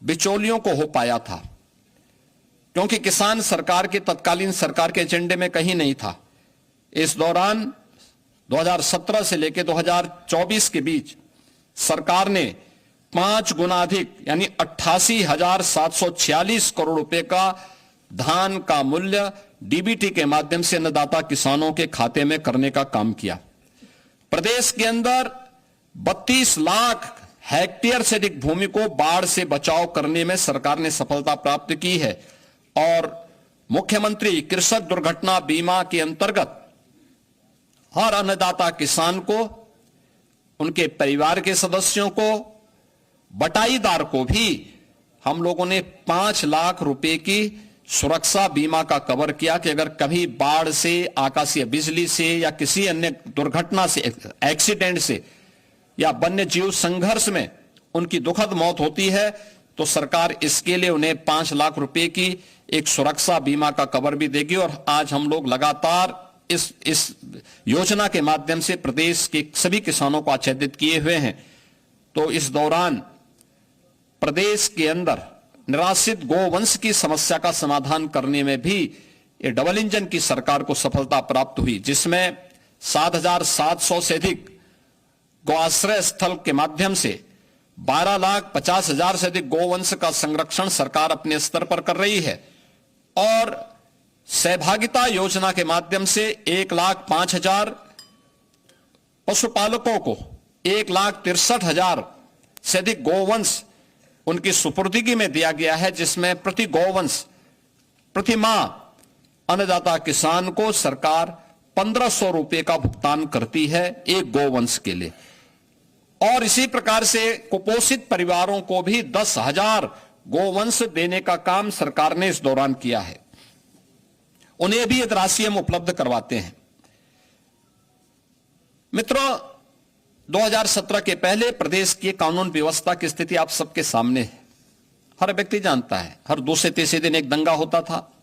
बिचौलियों को हो पाया था, क्योंकि किसान सरकार के तत्कालीन सरकार के एजेंडे में कहीं नहीं था। इस दौरान 2017 से लेकर 2024 के बीच सरकार ने 5 गुना अधिक यानी 88,746 करोड़ रुपए का धान का मूल्य डीबीटी के माध्यम से अन्नदाता किसानों के खाते में करने का काम किया। प्रदेश के अंदर 32 लाख हेक्टेयर से अधिक भूमि को बाढ़ से बचाव करने में सरकार ने सफलता प्राप्त की है और मुख्यमंत्री कृषक दुर्घटना बीमा के अंतर्गत हर अन्नदाता किसान को, उनके परिवार के सदस्यों को, बटाईदार को भी हम लोगों ने 5 लाख रुपए की सुरक्षा बीमा का कवर किया कि अगर कभी बाढ़ से, आकाशीय बिजली से या किसी अन्य दुर्घटना से, एक्सीडेंट से या वन्य जीव संघर्ष में उनकी दुखद मौत होती है तो सरकार इसके लिए उन्हें 5 लाख रुपए की एक सुरक्षा बीमा का कवर भी देगी। और आज हम लोग लगातार इस योजना के माध्यम से प्रदेश के सभी किसानों को आच्छादित किए हुए हैं। तो इस दौरान प्रदेश के अंदर निराश्रित गोवंश की समस्या का समाधान करने में भी ये डबल इंजन की सरकार को सफलता प्राप्त हुई, जिसमें 7,700 से अधिक गौआश्रय स्थल के माध्यम से 12,50,000 से अधिक गोवंश का संरक्षण सरकार अपने स्तर पर कर रही है और सहभागिता योजना के माध्यम से 1,05,000 पशुपालकों को 1,63,000 से अधिक गोवंश उनकी सुपुर्दगी में दिया गया है, जिसमें प्रति गोवंश प्रति माह अन्नदाता किसान को सरकार 1,500 रुपए का भुगतान करती है एक गोवंश के लिए। और इसी प्रकार से कुपोषित परिवारों को भी 10,000 गोवंश देने का काम सरकार ने इस दौरान किया है। उन्हें भी ये राशि हम उपलब्ध करवाते हैं। मित्रों, 2017 के पहले प्रदेश की कानून व्यवस्था की स्थिति आप सबके सामने है। हर व्यक्ति जानता है, हर दूसरे तीसरे दिन एक दंगा होता था,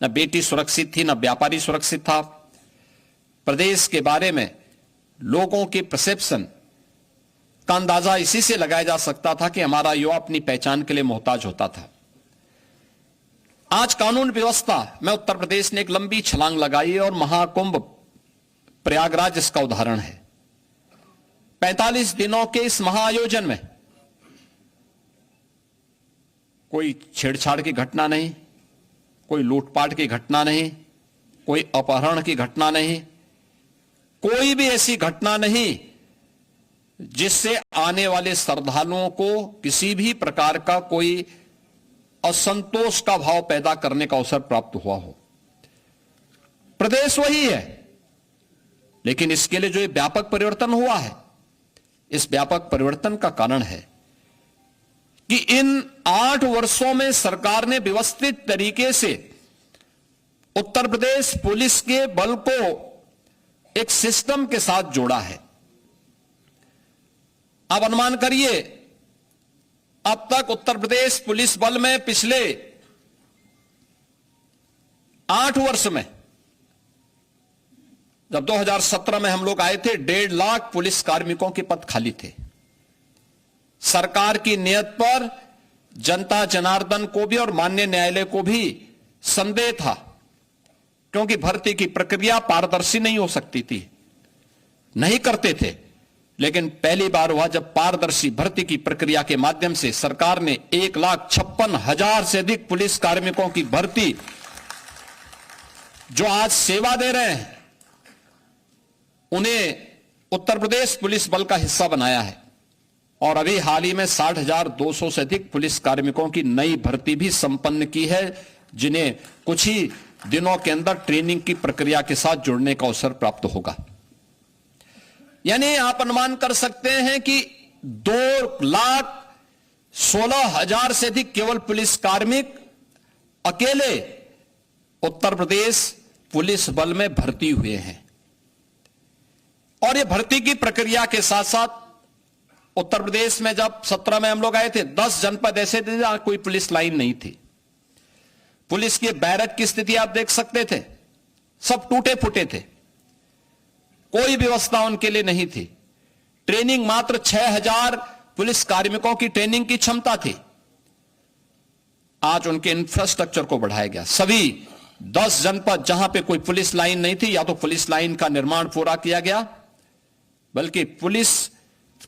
न बेटी सुरक्षित थी, न व्यापारी सुरक्षित था। प्रदेश के बारे में लोगों की परसेप्शन का अंदाजा इसी से लगाया जा सकता था कि हमारा युवा अपनी पहचान के लिए मोहताज होता था। आज कानून व्यवस्था में उत्तर प्रदेश ने एक लंबी छलांग लगाई और महाकुंभ प्रयागराज इसका उदाहरण है। 45 दिनों के इस महाआयोजन में कोई छेड़छाड़ की घटना नहीं, कोई लूटपाट की घटना नहीं, कोई अपहरण की घटना नहीं, कोई भी ऐसी घटना नहीं जिससे आने वाले श्रद्धालुओं को किसी भी प्रकार का कोई असंतोष का भाव पैदा करने का अवसर प्राप्त हुआ हो। प्रदेश वही है, लेकिन इसके लिए जो व्यापक परिवर्तन हुआ है, इस व्यापक परिवर्तन का कारण है कि इन 8 वर्षों में सरकार ने व्यवस्थित तरीके से उत्तर प्रदेश पुलिस के बल को एक सिस्टम के साथ जोड़ा है। आप अनुमान करिए, अब तक उत्तर प्रदेश पुलिस बल में पिछले 8 वर्ष में, जब 2017 में हम लोग आए थे, 1.5 लाख पुलिस कार्मिकों के पद खाली थे। सरकार की नियत पर जनता जनार्दन को भी और माननीय न्यायालय को भी संदेह था, क्योंकि भर्ती की प्रक्रिया पारदर्शी नहीं हो सकती थी, नहीं करते थे। लेकिन पहली बार हुआ जब पारदर्शी भर्ती की प्रक्रिया के माध्यम से सरकार ने 1,56,000 से अधिक पुलिस कार्मिकों की भर्ती, जो आज सेवा दे रहे हैं, उन्हें उत्तर प्रदेश पुलिस बल का हिस्सा बनाया है। और अभी हाल ही में 60,200 से अधिक पुलिस कार्मिकों की नई भर्ती भी संपन्न की है, जिन्हें कुछ ही दिनों के अंदर ट्रेनिंग की प्रक्रिया के साथ जुड़ने का अवसर प्राप्त होगा। यानी आप अनुमान कर सकते हैं कि 2,16,000 से अधिक केवल पुलिस कार्मिक अकेले उत्तर प्रदेश पुलिस बल में भर्ती हुए हैं। और ये भर्ती की प्रक्रिया के साथ साथ उत्तर प्रदेश में जब 17 में हम लोग आए थे, 10 जनपद ऐसे थे जहां कोई पुलिस लाइन नहीं थी। पुलिस के बैरक की स्थिति आप देख सकते थे, सब टूटे फूटे थे, कोई व्यवस्था उनके लिए नहीं थी। ट्रेनिंग मात्र 6,000 पुलिस कार्मिकों की ट्रेनिंग की क्षमता थी। आज उनके इंफ्रास्ट्रक्चर को बढ़ाया गया। सभी 10 जनपद जहां पे कोई पुलिस लाइन नहीं थी, या तो पुलिस लाइन का निर्माण पूरा किया गया, बल्कि पुलिस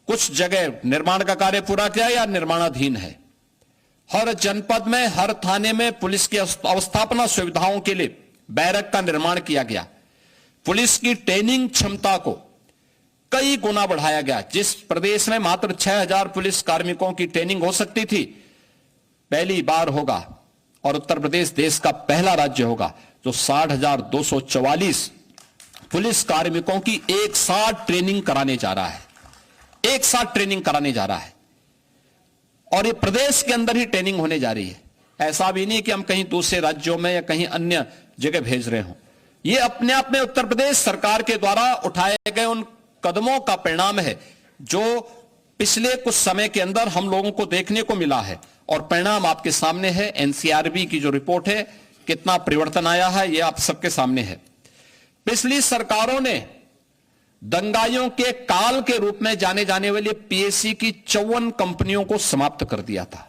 कुछ जगह निर्माण का कार्य पूरा किया या निर्माणाधीन है। हर जनपद में, हर थाने में पुलिस की अवस्थापना सुविधाओं के लिए बैरक का निर्माण किया गया। पुलिस की ट्रेनिंग क्षमता को कई गुना बढ़ाया गया। जिस प्रदेश में मात्र 6000 पुलिस कार्मिकों की ट्रेनिंग हो सकती थी, पहली बार होगा, और उत्तर प्रदेश देश का पहला राज्य होगा जो 60,244 पुलिस कार्मिकों की एक साथ ट्रेनिंग कराने जा रहा है। एक साथ ट्रेनिंग कराने जा रहा है, और ये प्रदेश के अंदर ही ट्रेनिंग होने जा रही है। ऐसा भी नहीं कि हम कहीं दूसरे राज्यों में या कहीं अन्य जगह भेज रहे हों। ये अपने आप में उत्तर प्रदेश सरकार के द्वारा उठाए गए उन कदमों का परिणाम है जो पिछले कुछ समय के अंदर हम लोगों को देखने को मिला है, और परिणाम आपके सामने है। एनसीआरबी की जो रिपोर्ट है, कितना परिवर्तन आया है, यह आप सबके सामने है। पिछली सरकारों ने दंगाइयों के काल के रूप में जाने जाने वाली पीएसी की 54 कंपनियों को समाप्त कर दिया था।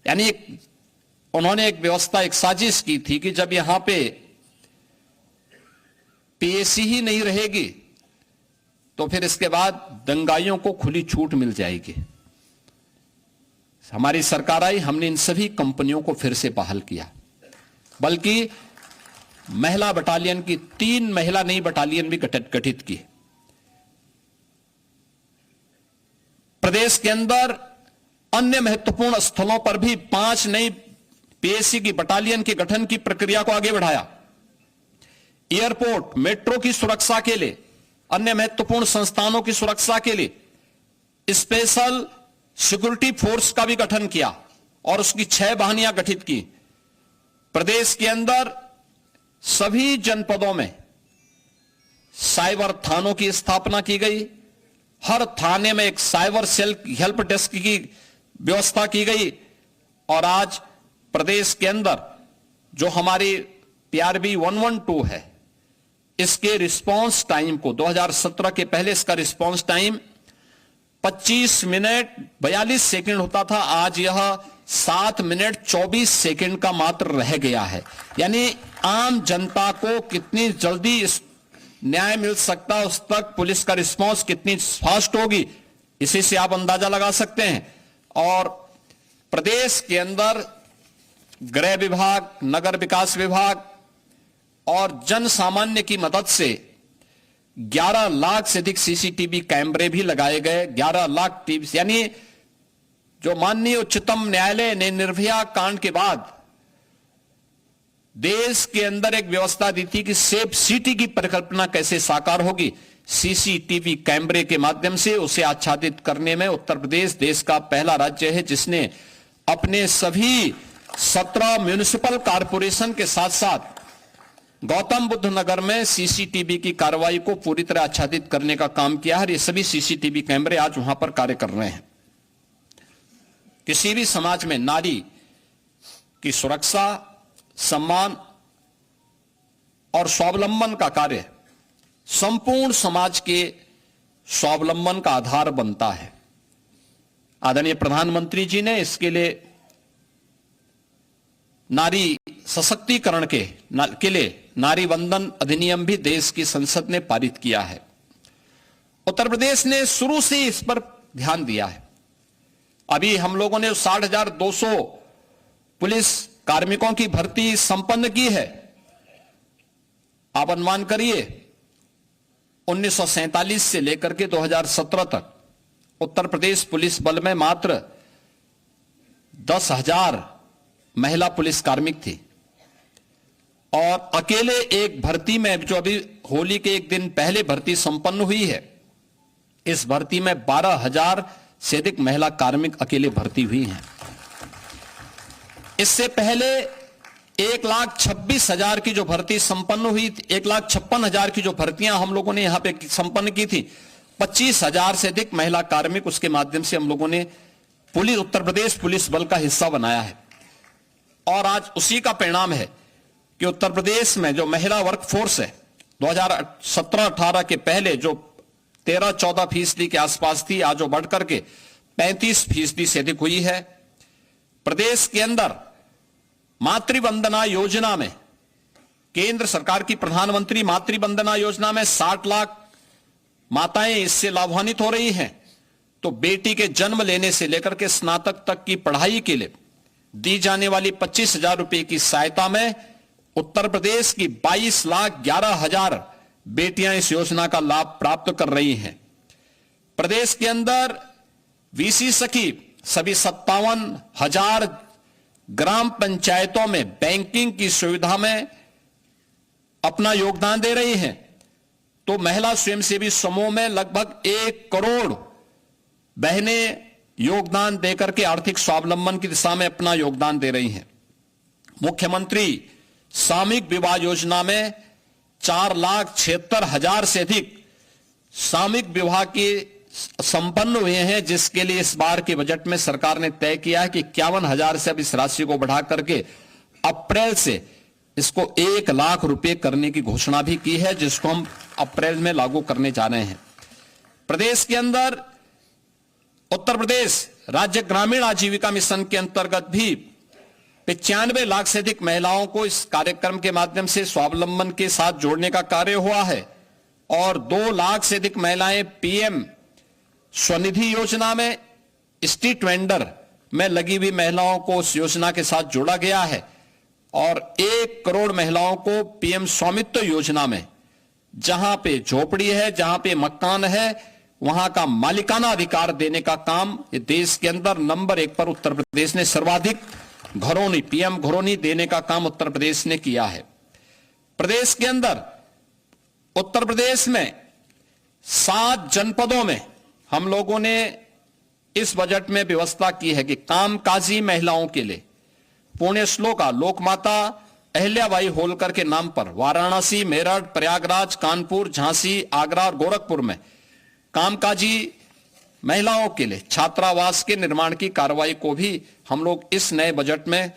यानी उन्होंने एक व्यवस्था, एक साजिश की थी कि जब यहां पे पीएसी ही नहीं रहेगी तो फिर इसके बाद दंगाइयों को खुली छूट मिल जाएगी। हमारी सरकार आई, हमने इन सभी कंपनियों को फिर से बहाल किया, बल्कि महिला बटालियन की 3 महिला नई बटालियन भी गठित की। प्रदेश के अंदर अन्य महत्वपूर्ण स्थलों पर भी 5 नई पीएसी की बटालियन के गठन की प्रक्रिया को आगे बढ़ाया। एयरपोर्ट, मेट्रो की सुरक्षा के लिए, अन्य महत्वपूर्ण संस्थानों की सुरक्षा के लिए स्पेशल सिक्योरिटी फोर्स का भी गठन किया और उसकी 6 वाहिनियां गठित की। प्रदेश के अंदर सभी जनपदों में साइबर थानों की स्थापना की गई। हर थाने में एक साइबर सेल हेल्प डेस्क की व्यवस्था की गई, और आज प्रदेश के अंदर जो हमारी पीआरबी 112 है, इसके रिस्पांस टाइम को 2017 के पहले इसका रिस्पांस टाइम 25 मिनट 42 सेकंड होता था, आज यह 7 मिनट 24 सेकंड का मात्र रह गया है। यानी आम जनता को कितनी जल्दी इस न्याय मिल सकता है, उस तक पुलिस का रिस्पांस कितनी फास्ट होगी, इसी से आप अंदाजा लगा सकते हैं। और प्रदेश के अंदर गृह विभाग, नगर विकास विभाग और जन सामान्य की मदद से 11 लाख से अधिक सीसीटीवी कैमरे भी लगाए गए। 11 लाख टीवी, यानी जो माननीय उच्चतम न्यायालय ने निर्भया कांड के बाद देश के अंदर एक व्यवस्था दी थी कि सेफ सिटी की परिकल्पना कैसे साकार होगी, सीसीटीवी कैमरे के माध्यम से उसे आच्छादित करने में उत्तर प्रदेश देश का पहला राज्य है जिसने अपने सभी 17 म्युनिसिपल कारपोरेशन के साथ साथ गौतम बुद्ध नगर में सीसीटीवी की कार्रवाई को पूरी तरह आच्छादित करने का काम किया है। ये सभी सीसीटीवी कैमरे आज वहां पर कार्य कर रहे हैं। किसी भी समाज में नारी की सुरक्षा, सम्मान और स्वावलंबन का कार्य संपूर्ण समाज के स्वावलंबन का आधार बनता है। आदरणीय प्रधानमंत्री जी ने इसके लिए नारी सशक्तिकरण के लिए नारी वंदन अधिनियम भी देश की संसद ने पारित किया है। उत्तर प्रदेश ने शुरू से इस पर ध्यान दिया है। अभी हम लोगों ने 60,200 पुलिस कार्मिकों की भर्ती संपन्न की है। आप अनुमान करिए 1947 से लेकर के 2017 तक उत्तर प्रदेश पुलिस बल में मात्र 10,000 महिला पुलिस कार्मिक थी, और अकेले एक भर्ती में जो अभी होली के एक दिन पहले भर्ती संपन्न हुई है, इस भर्ती में 12,000 से अधिक महिला कार्मिक अकेले भर्ती हुई हैं। इससे पहले 1,26,000 की जो भर्ती संपन्न हुई, 1,56,000 की जो भर्तियां हम लोगों ने यहां पे संपन्न की थी, 25,000 से अधिक महिला कार्मिक उसके माध्यम से हम लोगों ने उत्तर प्रदेश पुलिस बल का हिस्सा बनाया है। और आज उसी का परिणाम है कि उत्तर प्रदेश में जो महिला वर्कफोर्स है 2017-18 के पहले जो 13-14% के आसपास थी, आज वो बढ़कर के 35% से अधिक हुई है। प्रदेश के अंदर मातृवंदना योजना में, केंद्र सरकार की प्रधानमंत्री मातृवंदना योजना में 60 लाख माताएं इससे लाभान्वित हो रही हैं। तो बेटी के जन्म लेने से लेकर के स्नातक तक की पढ़ाई के लिए दी जाने वाली 25,000 रुपए की सहायता में उत्तर प्रदेश की 22,11,000 बेटियां इस योजना का लाभ प्राप्त कर रही हैं। प्रदेश के अंदर वीसी सखी सभी 57,000 ग्राम पंचायतों में बैंकिंग की सुविधा में अपना योगदान दे रही हैं। तो महिला स्वयंसेवी समूह में लगभग 1 करोड़ बहनें योगदान देकर के आर्थिक स्वावलंबन की दिशा में अपना योगदान दे रही हैं। मुख्यमंत्री सामूहिक विवाह योजना में 4,76,000 से अधिक सामूहिक विवाह के संपन्न हुए हैं, जिसके लिए इस बार के बजट में सरकार ने तय किया है कि 51,000 से अब इस राशि को बढ़ा करके अप्रैल से इसको 1 लाख रुपए करने की घोषणा भी की है, जिसको हम अप्रैल में लागू करने जा रहे हैं। प्रदेश के अंदर उत्तर प्रदेश राज्य ग्रामीण आजीविका मिशन के अंतर्गत भी 95 लाख से अधिक महिलाओं को इस कार्यक्रम के माध्यम से स्वावलंबन के साथ जोड़ने का कार्य हुआ है और 2 लाख से अधिक महिलाएं पीएम स्वनिधि योजना में स्ट्रीट वेंडर में लगी हुई महिलाओं को उस योजना के साथ जोड़ा गया है और 1 करोड़ महिलाओं को पीएम स्वामित्व योजना में, जहां पे झोपड़ी है, जहां पे मकान है, वहां का मालिकाना अधिकार देने का काम ये देश के अंदर नंबर 1 पर उत्तर प्रदेश ने सर्वाधिक घरौनी, पीएम घरौनी देने का काम उत्तर प्रदेश ने किया है। प्रदेश के अंदर उत्तर प्रदेश में 7 जनपदों में हम लोगों ने इस बजट में व्यवस्था की है कि कामकाजी महिलाओं के लिए पुण्य श्लोका लोकमाता अहिल्याबाई होलकर के नाम पर वाराणसी, मेरठ, प्रयागराज, कानपुर, झांसी, आगरा और गोरखपुर में कामकाजी महिलाओं के लिए छात्रावास के निर्माण की कार्रवाई को भी हम लोग इस नए बजट में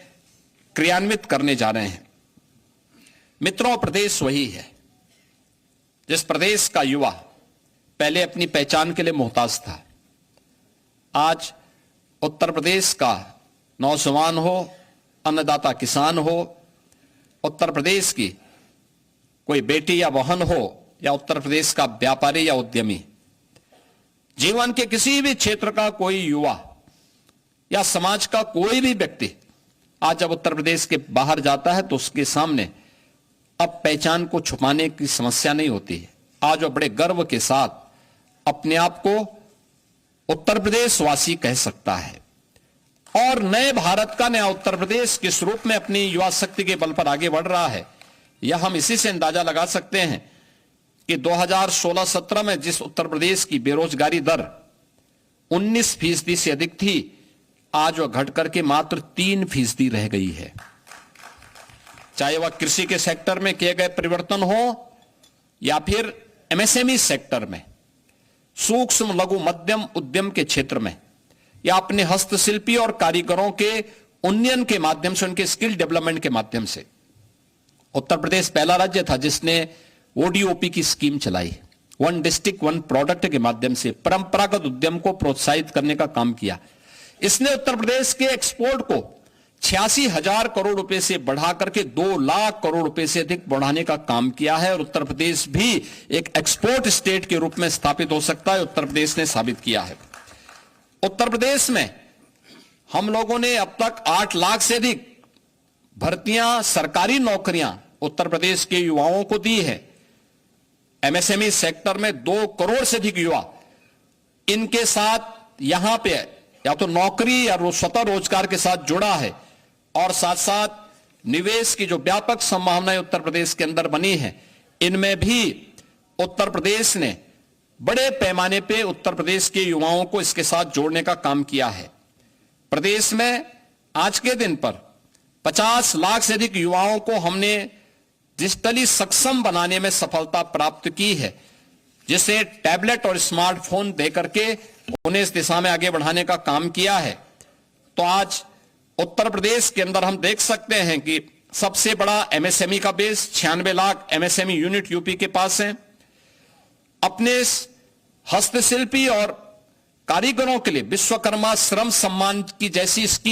क्रियान्वित करने जा रहे हैं। मित्रों, प्रदेश वही है जिस प्रदेश का युवा पहले अपनी पहचान के लिए मोहताज था। आज उत्तर प्रदेश का नौजवान हो, अन्नदाता किसान हो, उत्तर प्रदेश की कोई बेटी या बहन हो या उत्तर प्रदेश का व्यापारी या उद्यमी, जीवन के किसी भी क्षेत्र का कोई युवा या समाज का कोई भी व्यक्ति आज जब उत्तर प्रदेश के बाहर जाता है तो उसके सामने अब पहचान को छुपाने की समस्या नहीं होती है। आज वो बड़े गर्व के साथ अपने आप को उत्तर प्रदेश वासी कह सकता है और नए भारत का नया उत्तर प्रदेश किस रूप में अपनी युवा शक्ति के बल पर आगे बढ़ रहा है, यह हम इसी से अंदाजा लगा सकते हैं कि 2016-17 में जिस उत्तर प्रदेश की बेरोजगारी दर 19% से अधिक थी, आज वह घटकर के मात्र 3% रह गई है। चाहे वह कृषि के सेक्टर में किए गए परिवर्तन हो या फिर एमएसएमई सेक्टर में, सूक्ष्म लघु मध्यम उद्यम के क्षेत्र में, या अपने हस्तशिल्पी और कारीगरों के उन्नयन के माध्यम से, उनके स्किल डेवलपमेंट के माध्यम से उत्तर प्रदेश पहला राज्य था जिसने ओडीओपी की स्कीम चलाई, 1 डिस्ट्रिक्ट 1 प्रोडक्ट के माध्यम से परंपरागत उद्यम को प्रोत्साहित करने का काम किया। इसने उत्तर प्रदेश के एक्सपोर्ट को 86,000 करोड़ रुपए से बढ़ा करके 2 लाख करोड़ रुपए से अधिक बढ़ाने का काम किया है और उत्तर प्रदेश भी एक एक्सपोर्ट स्टेट के रूप में स्थापित हो सकता है, उत्तर प्रदेश ने साबित किया है। उत्तर प्रदेश में हम लोगों ने अब तक 8 लाख से अधिक भर्तियां, सरकारी नौकरियां उत्तर प्रदेश के युवाओं को दी है। एमएसएमई सेक्टर में 2 करोड़ से अधिक युवा इनके साथ यहां पे या तो नौकरी या स्वतः रोजगार के साथ जुड़ा है और साथ साथ निवेश की जो व्यापक संभावनाएं उत्तर प्रदेश के अंदर बनी है, इनमें भी उत्तर प्रदेश ने बड़े पैमाने पे उत्तर प्रदेश के युवाओं को इसके साथ जोड़ने का काम किया है। प्रदेश में आज के दिन पर 50 लाख से अधिक युवाओं को हमने डिजिटली सक्षम बनाने में सफलता प्राप्त की है, जिसे टैबलेट और स्मार्टफोन देकर के उन्हें इस दिशा में आगे बढ़ाने का काम किया है। तो आज उत्तर प्रदेश के अंदर हम देख सकते हैं कि सबसे बड़ा एमएसएमई का base 96 lakh MSME unit UP के पास है। अपने हस्तशिल्पी और कारीगरों के लिए विश्वकर्मा श्रम सम्मान की जैसी स्कीम